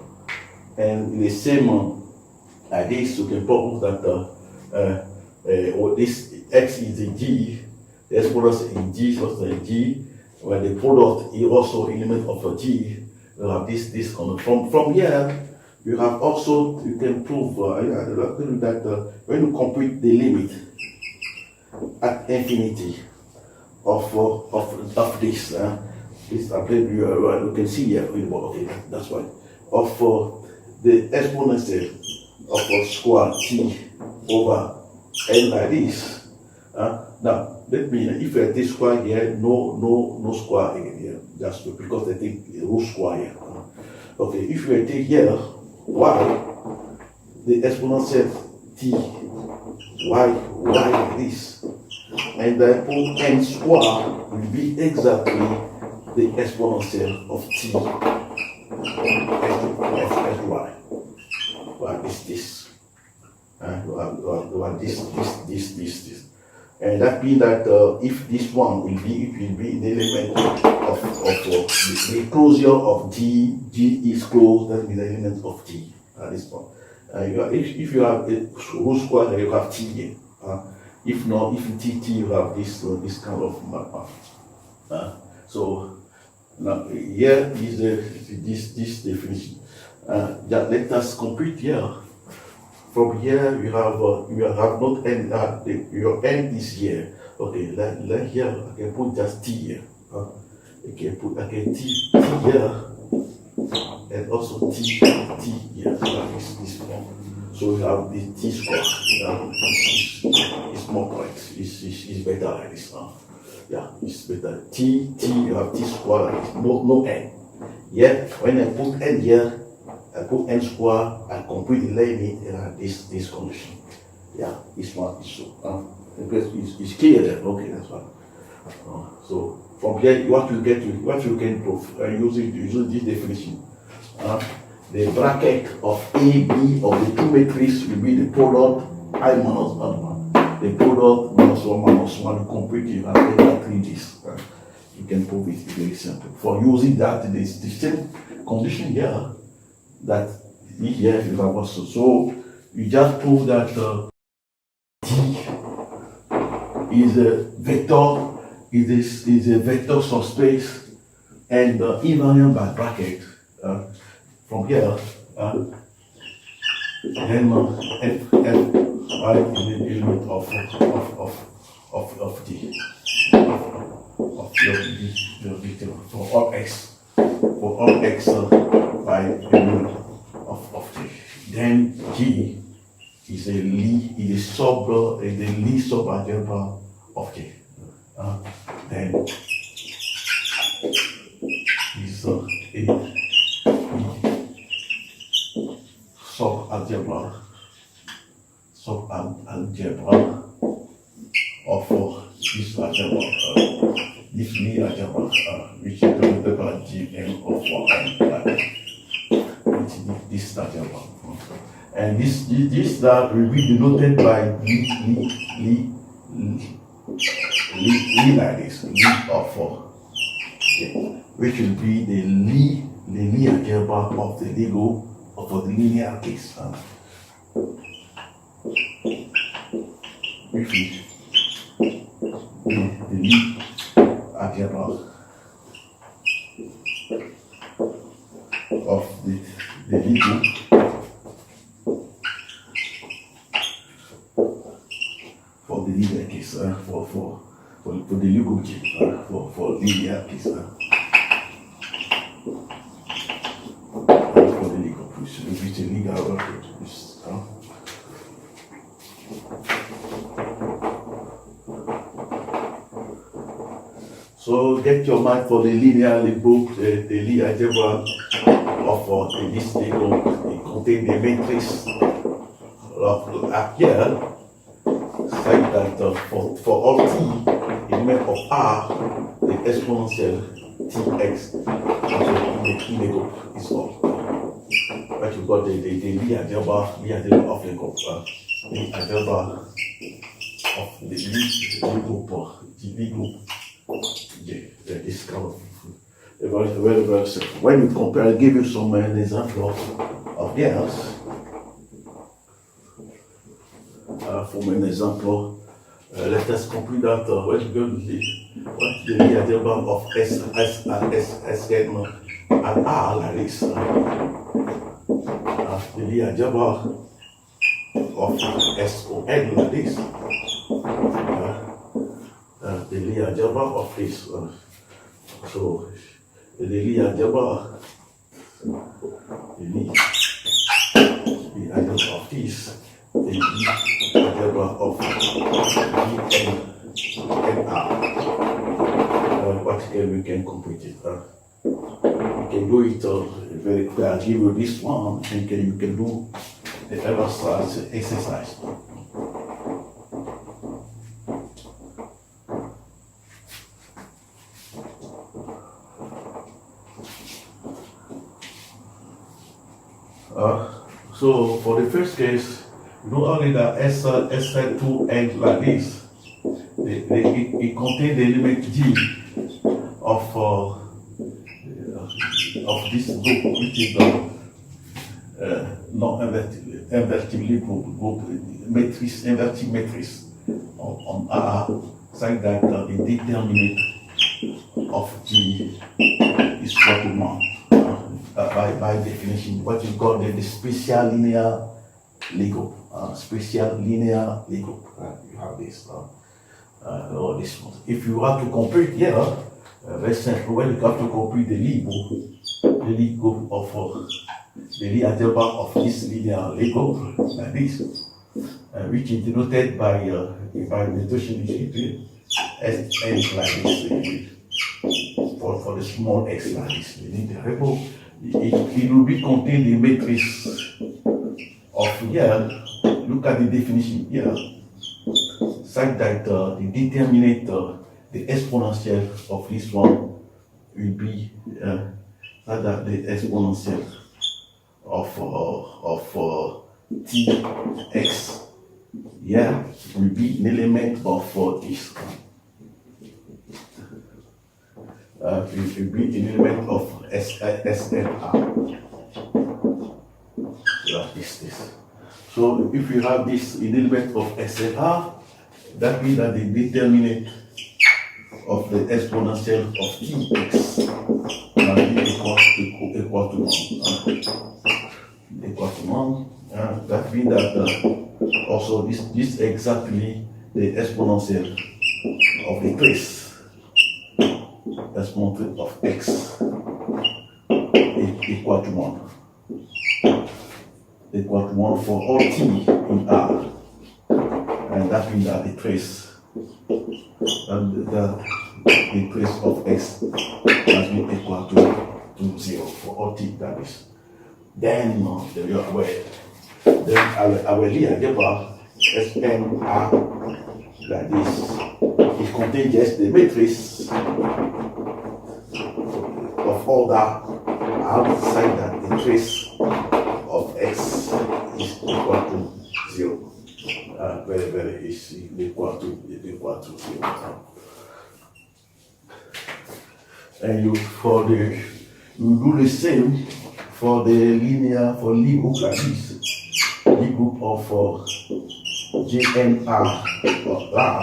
And in the same like this, you can propose that this x is a G, the exponent in G is a G, where the product is also element of a G. You have this from here. You have also you can prove that when you complete the limit at infinity of this you can see here. Okay, that's why of the exponential of square T over N like this. Now, that means if I take square here, no square here, just because I take root square here. Okay, if you take here y, the exponential T, y like this, and I put N square will be exactly the exponential of T as y. What is this? This. And that means that if this one will be the element of the closure of G is closed, that means the element of T at this point. If you have a root square, you have T here. If not, if T you have this kind of map. So now here is this definition. Let us complete here. From here you have not n. Your n is here. Okay, like here I can put just T here. I can T here and also T here. This one. So you have the T square. It's more correct. It's better like this. Yeah, it's better. T you have T square. No n. Yeah, when I put n here, I put n square, I complete the limit, and I have this condition. Yeah, this one is so. Because it's clear there. Okay, that's fine. So from here, what you can prove using this definition. the bracket of A, B of the two matrices will be the product I minus 1. The product minus 1 you complete it and enter 3 Gs. You can prove it very simple. For using that, it is the same condition here that here is also. So you just prove that D is a vector, is a vector subspace and invariant by bracket from here. Then f y is the element of D. Of your vector for all x by element of T. Then G is a Lie subalgebra of T. Then is a subalgebra of this algebra, this Lie algebra, which is denoted by Gm of 1, which is this algebra. And this that will be denoted by Lie like this, Lie of 4, okay, which will be the Lie algebra of the Lego for the linear case. Which is the Lie algebra of the Lego for the linear case, for the Lego case, for linear case, for the Lego, which is legal record. So get your mind for the linear Lego, the Lie algebra of this Lego. It contains the matrix of here. Say that for all t element of R, the exponential tx in the group is all. But you got the Lie algebra of the group, the algebra of the Lie group. Yeah, this kind of very simple. When you compare, I'll give you some examples of theirs. For an example, let us complete that when you go to the Lie algebra of Sn and R like this. The Lie algebra of Son like this. The Lie algebra of this. So the Lie algebra, the algebra of this, the algebra of Gn and R. What we can complete it. You can do it very quick. I'll give you this one, and you can do the exercise. So for the first case, you know only that S2 end like this. It contains the element G of this group, which is the non-invertible group matrix, inverting matrix on R, saying that the determinant of G is equal to 1. By definition, what you call the special linear Lego. Special linear Lego. You have this, or this one. If you have to complete here, very simple. When you have to complete the Lego of the Lie algebra of this linear Lego, like this, which is denoted by notation S like this. For the small x like this, you need the rebel. It will be contained in the matrix of here. Look at the definition here. Such that the determinant, the exponential of this one will be that the exponential Tx. Yeah, will be an element of this. It will be an element of SNR. Like this. So if you have this element of SNR, that means that the determinant of the exponential of Tx will be equal to 1. Equal to 1. That means that also this exactly the exponential of the trace. Exponential of x equal to 1. Equal to 1 for all t in R. And that means that the trace of x has been equal to 0 for all t, that is. Then our Lie algebra SNR like this, it contains just the matrix of all that outside that the trace of x is equal to 0. Very easy, equal to 0. And you do the same for the linear, for Lie group like this. Lie group of GNR or R.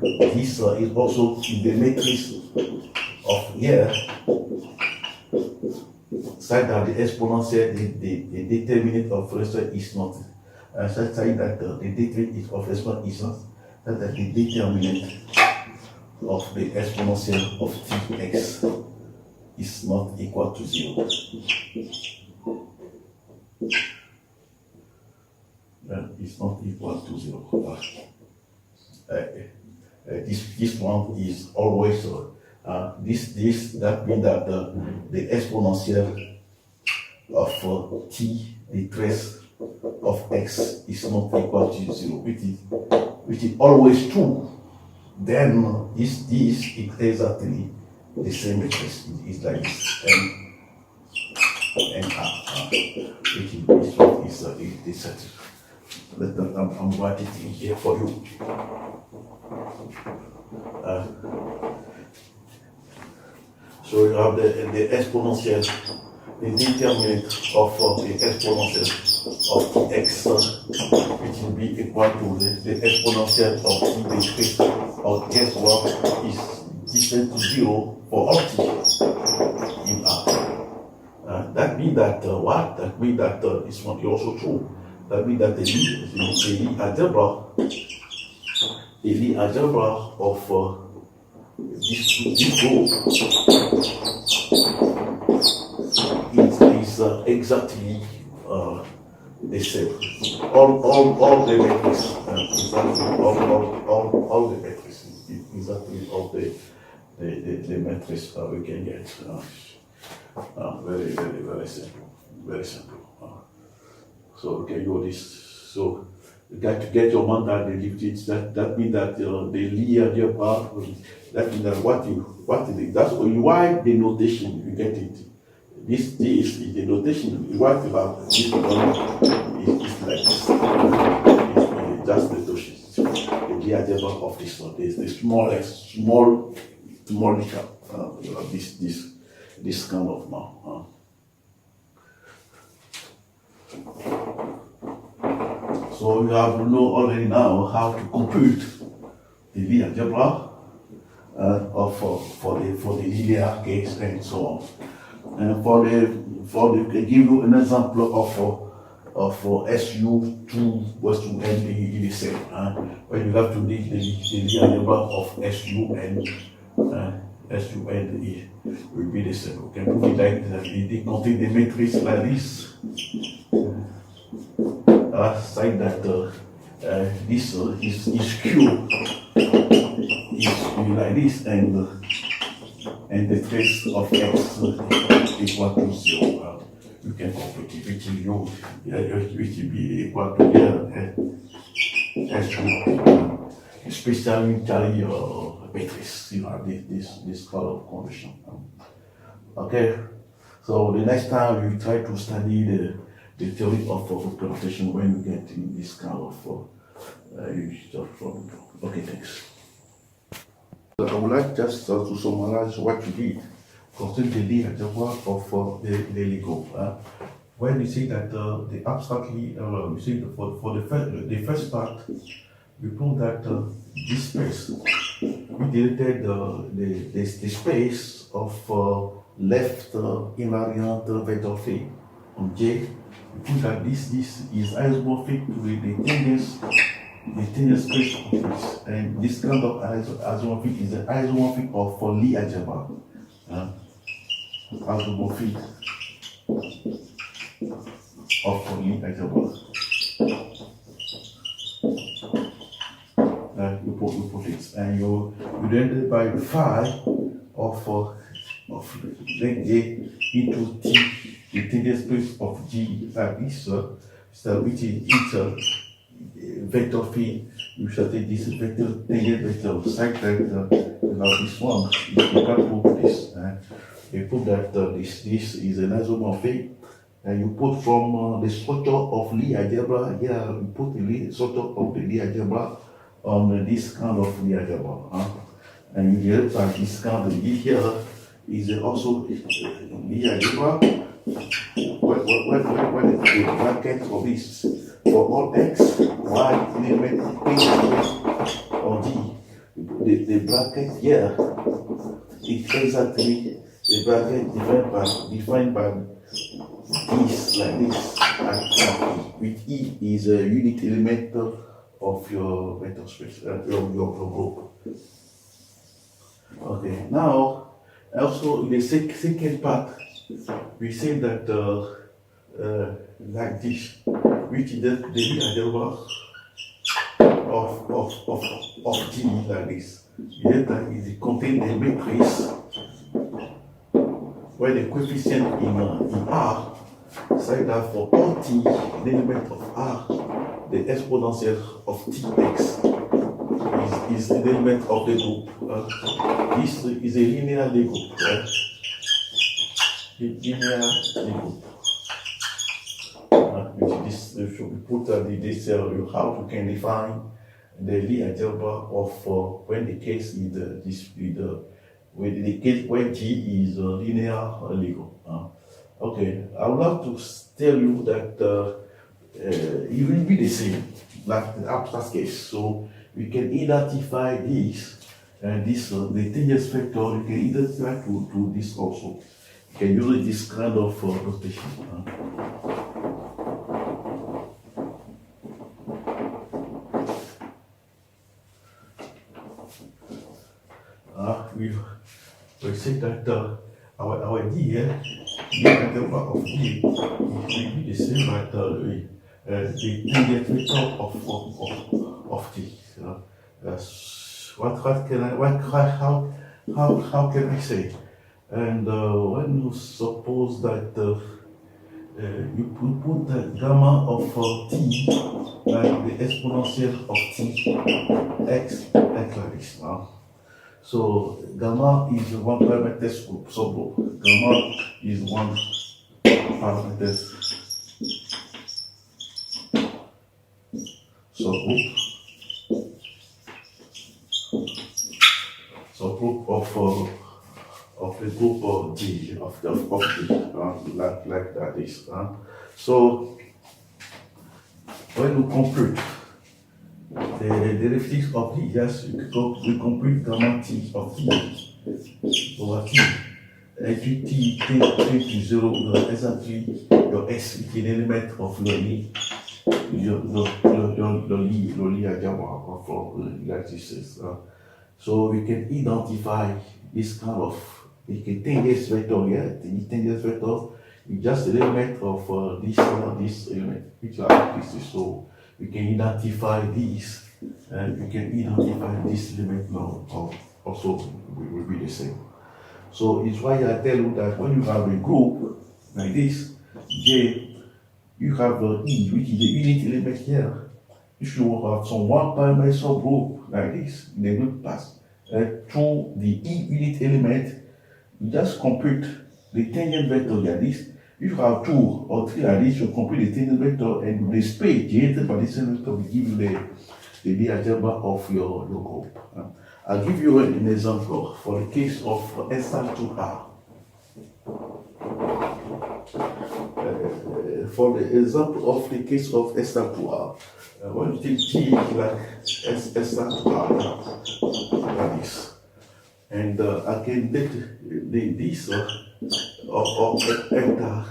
This is also the matrix of here. Such that the exponential, the determinant of response is not. Such that the determinant of response is not. That the determinant of the exponential of Tx is not equal to 0. It's not equal to 0. This one is always that means that the exponential of t, the trace of x, is not equal to 0, which is always true. Then this is exactly the same matrix. It's like this, and which is I'm writing it in here for you. So you have the exponential, the determinant of the exponential of Tx, which will be equal to the exponential of t decrease of x1 is distant to 0 for all t in R. That means that what? That means that this one is also true. That means that the Lie algebra of this group is exactly the same. All the matrices, exactly all the matrices, exactly all the matrices we can get. Very simple, very simple. So we can do this. So you got to get your mind that that means that the Lie algebra. That means that that's why the notation you get it. This is the notation. What about this one is like this. It's just the notation. The Lie algebra of this one is the smallest, small this kind of now. So you have to know already now how to compute the Lie algebra for the linear case and so on. And give you an example of SU2 was to n the same. When you have to need the Lie algebra of SUN will be the same. We can put it like that. It contains the matrix like this. Saying that this is Q is like this, and the trace of x equal to 0. You can complete it, which will be equal to especially matrix. You have this kind of condition. Okay, So the next time we try to study the theory of representation when we get in this kind of okay, thanks. I would like just to summarize what you did concerning the Lie algebra of the Lego. When you say that the abstractly, you say for the first part, we prove that this space, we deleted the space of left invariant vector phi on J. We prove that this is isomorphic to the tangent space of this, and this kind of isomorphic is an isomorphic of Lie algebra. Isomorphic of Lie algebra. You put it, and you then by phi of length J into T, the tangent space of G like this, so which is each vector phi. You shall take this vector tangent vector side vector. Now this one, you can prove this. You prove that this is an isomorphic. And you put from the structure of Lie algebra, here you put the structure of the Lie algebra on this kind of Lie algebra. And you get that this kind of here is also Lie algebra. What the bracket of this for all x, y, element p or d. The bracket here is exactly the bracket defined by is like this, with E is a unit element of your vector space, your group. Okay, now also in the second part, we say that like this, which is the Lie algebra of G like this. Here that is contain the matrix where the coefficient in R say that for all t, the element of R, the exponential of tx is the element of the group. This is a linear Lie group, right? Linear Lie group. Which this should be put this how you can define the Lie algebra of when the case is with the case when G is linear Lego. Okay, I would like to tell you that it will be the same like the abstract case. So we can identify this and this the tangent vector. You can identify to this also. You can use this kind of notation. We say that our idea, the algebra of D, will be the same as the tangent vector of T. How can I say? And when you suppose that you put the gamma of T like the exponential of T x like this. So gamma is one parameter subgroup. Gamma is one parameter subgroup. Subgroup of the group of G of G like that is. So when you compute the derivative of T, yes, we compute gamma T of T over T. And T tends to 0, exactly your S is an element of your Lie algebra from like this. So we can identify this kind of tangent vector here. The tangent vector is just an element of this element, which are this. So we can identify this, and we can identify this element now. Also, will be the same. So it's why I tell you that when you have a group like this, J, you have E, which is the unit element here. If you have some one parameter subgroup like this, in the group class, to the E unit element, you just compute the tangent vector like this. If you have 2 or 3 like this, you complete the tangent vector, and the space generated by the tangent vector will give you the Lie algebra of your group. I'll give you an example for the case of S star 2R. For the example of the case of S star 2R, when you take T like S star 2R like this, and I can take this of hectare,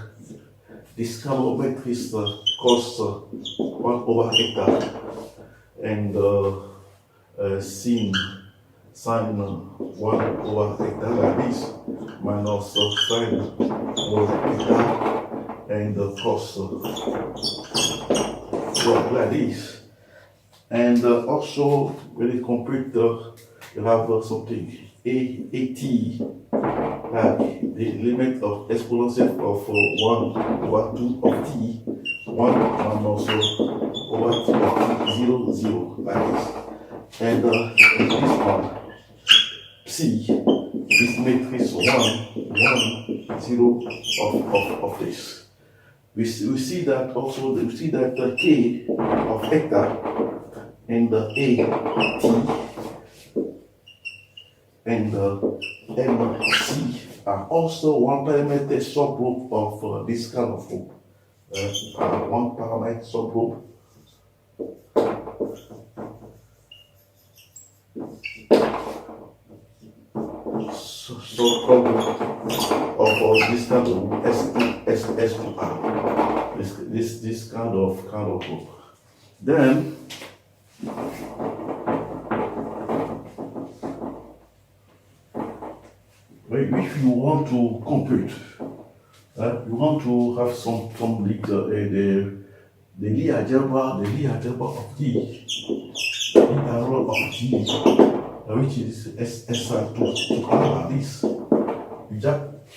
this kind matrix cos 1 over hectare, and sin 1 over hectare like this, minus sin over hectare, and cos like this. And also, when you complete, you have something at, like the limit of exponential of 1 over 2 of t, 1 minus over 2 of t, 0, 0, like this. And this one, C, this matrix 1, 1, 0 of this. We see that also, we see that the K of hectare and the A, T, and the MC are also one parameter subgroup of this kind of group. One parameter subgroup. So called of this kind of group, S2R. This kind of group. Then if you want to compute, you want to have some the Lie algebra of T, the integral of T, which is S2R like this.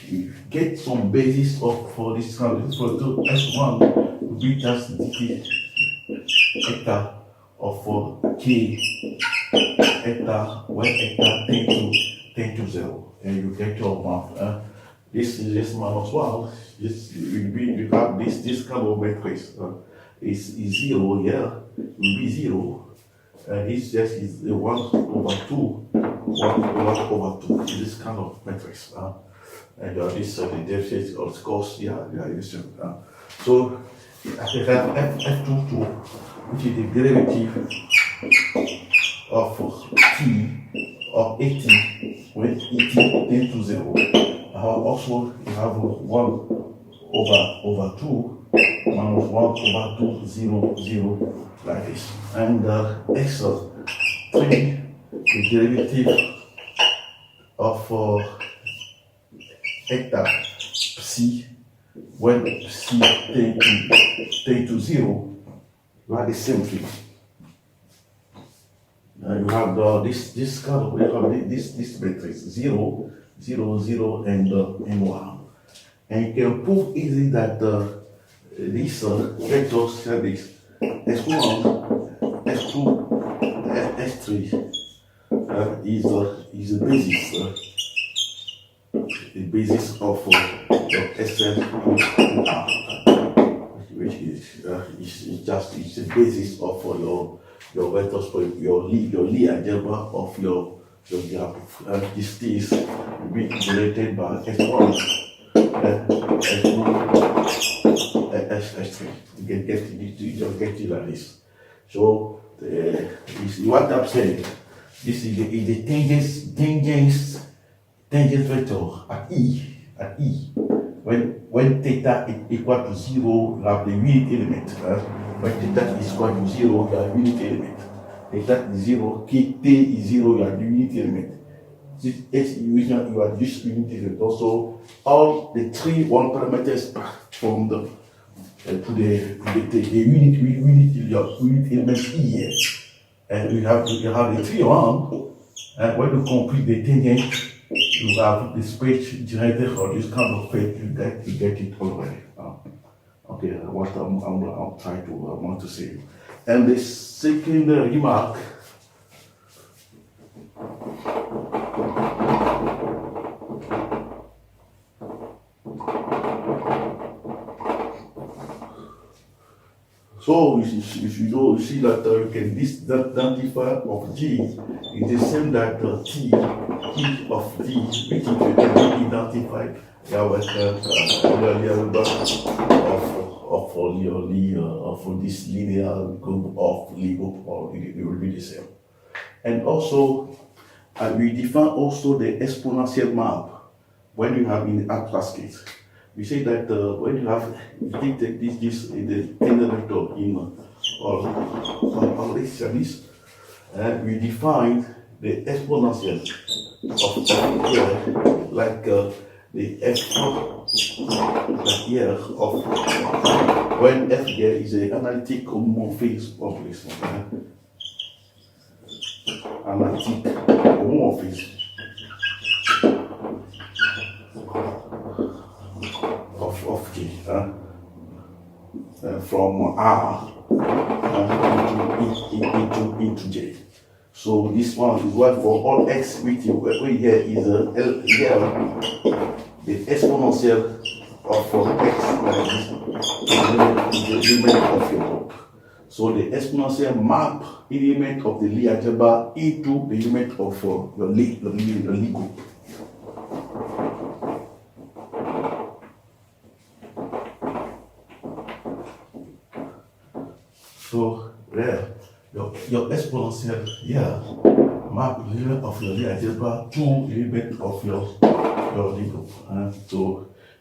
You get some basis for this kind of S1 will be just the hectare of K hectare when hectare tend to 0, and you get your math. This is just minus 1. This will be, you have this kind of matrix is 0 here, will be 0. It's just is 1 over 2, 1 over 2. This kind of matrix. And this the deficit of course, so I can have F22, which is the derivative of T of 80 when et tends to 0. Also, you have 1 over 2 minus 1 over 2, 0, 0, like this. And X3, the derivative of hectare C when C tends to 0, you have the same thing. You have this kind of, you have this matrix 0, 0, 0, and 1. And you can prove easily that these vectors have this S1, S2, S3 is the basis of SL2R, which is just the basis of your vectors for your Lie algebra of your graph. This is being generated by S1, S2, S3. You get it like this. So what I'm saying, this is the tangent vector at E. When theta is equal to 0, you have the unit element. When theta is equal to 0, you have unit element. Theta is 0, T is 0, you have the unit element. This equation, you have this unit element. Also, all the 3 one parameters from the to the unit element here. And you have the 3 one. And when you complete the tangent, you have the space generated for this kind of phase, you get it already. Okay, what I'm trying to want to say. And the second remark, So you see that you can this that identify of G is the same that T of T, which is can be identified. Yeah, with of this linear group of Lego, or it will be the same. And also, we define also the exponential map when you have in the Atlas case. We say that when you have take this in the generator in or this service, we define the exponential of here like the f here of when f here is an analytic homomorphism of this one. Analytic homomorphism of G from R into J. So this one is what for all x which here is L here the exponential of x like this is the element of your group. So the exponential map element of the Lie algebra into the element of your Lie group. So there, your exponential here map the element of your Lie algebra to the element of your Lie group. So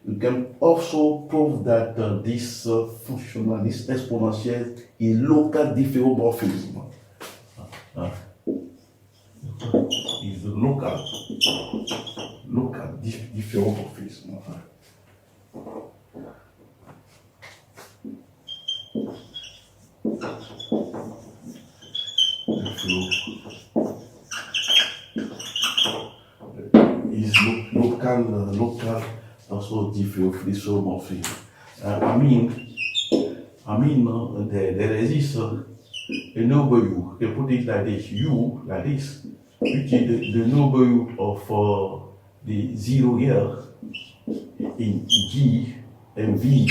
you can also prove that this functional, this exponential is local diffeomorphism. Is local diffeomorphism. Is local also diffeomorphism. There exists a number u. You can put it like this, u like this, which is the number u of the zero here in G, and V,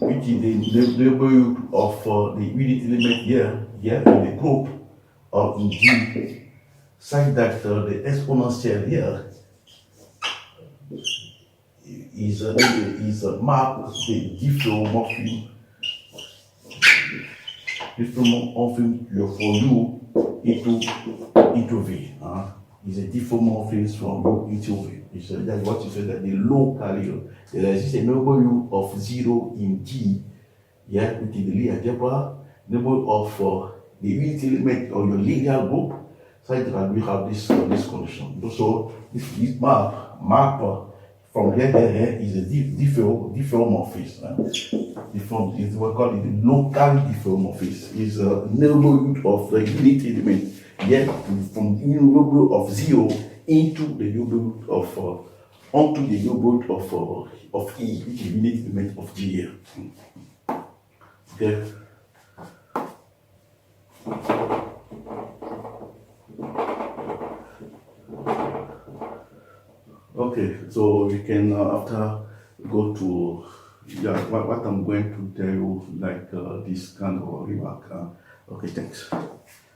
which is the number u of the unit element here in the group of in G, such that the exponential here is a map the diffeomorphism for u into V. Is a diffeomorphism from u into V. That's what you said, that the locally there exists a number u of 0 in G, which is the Lie algebra, number of the unit element of your linear group, such that we have this condition. So this map from here is a diffeomorphism. Is what we call it the local diffeomorphism. Is a neighborhood of the unit element, yet from the neighborhood of 0 into the neighborhood of onto the neighborhood of E, which is the unit element of G here. Okay. Okay, so we can after go to what I'm going to tell you, like this kind of remark. Okay, thanks.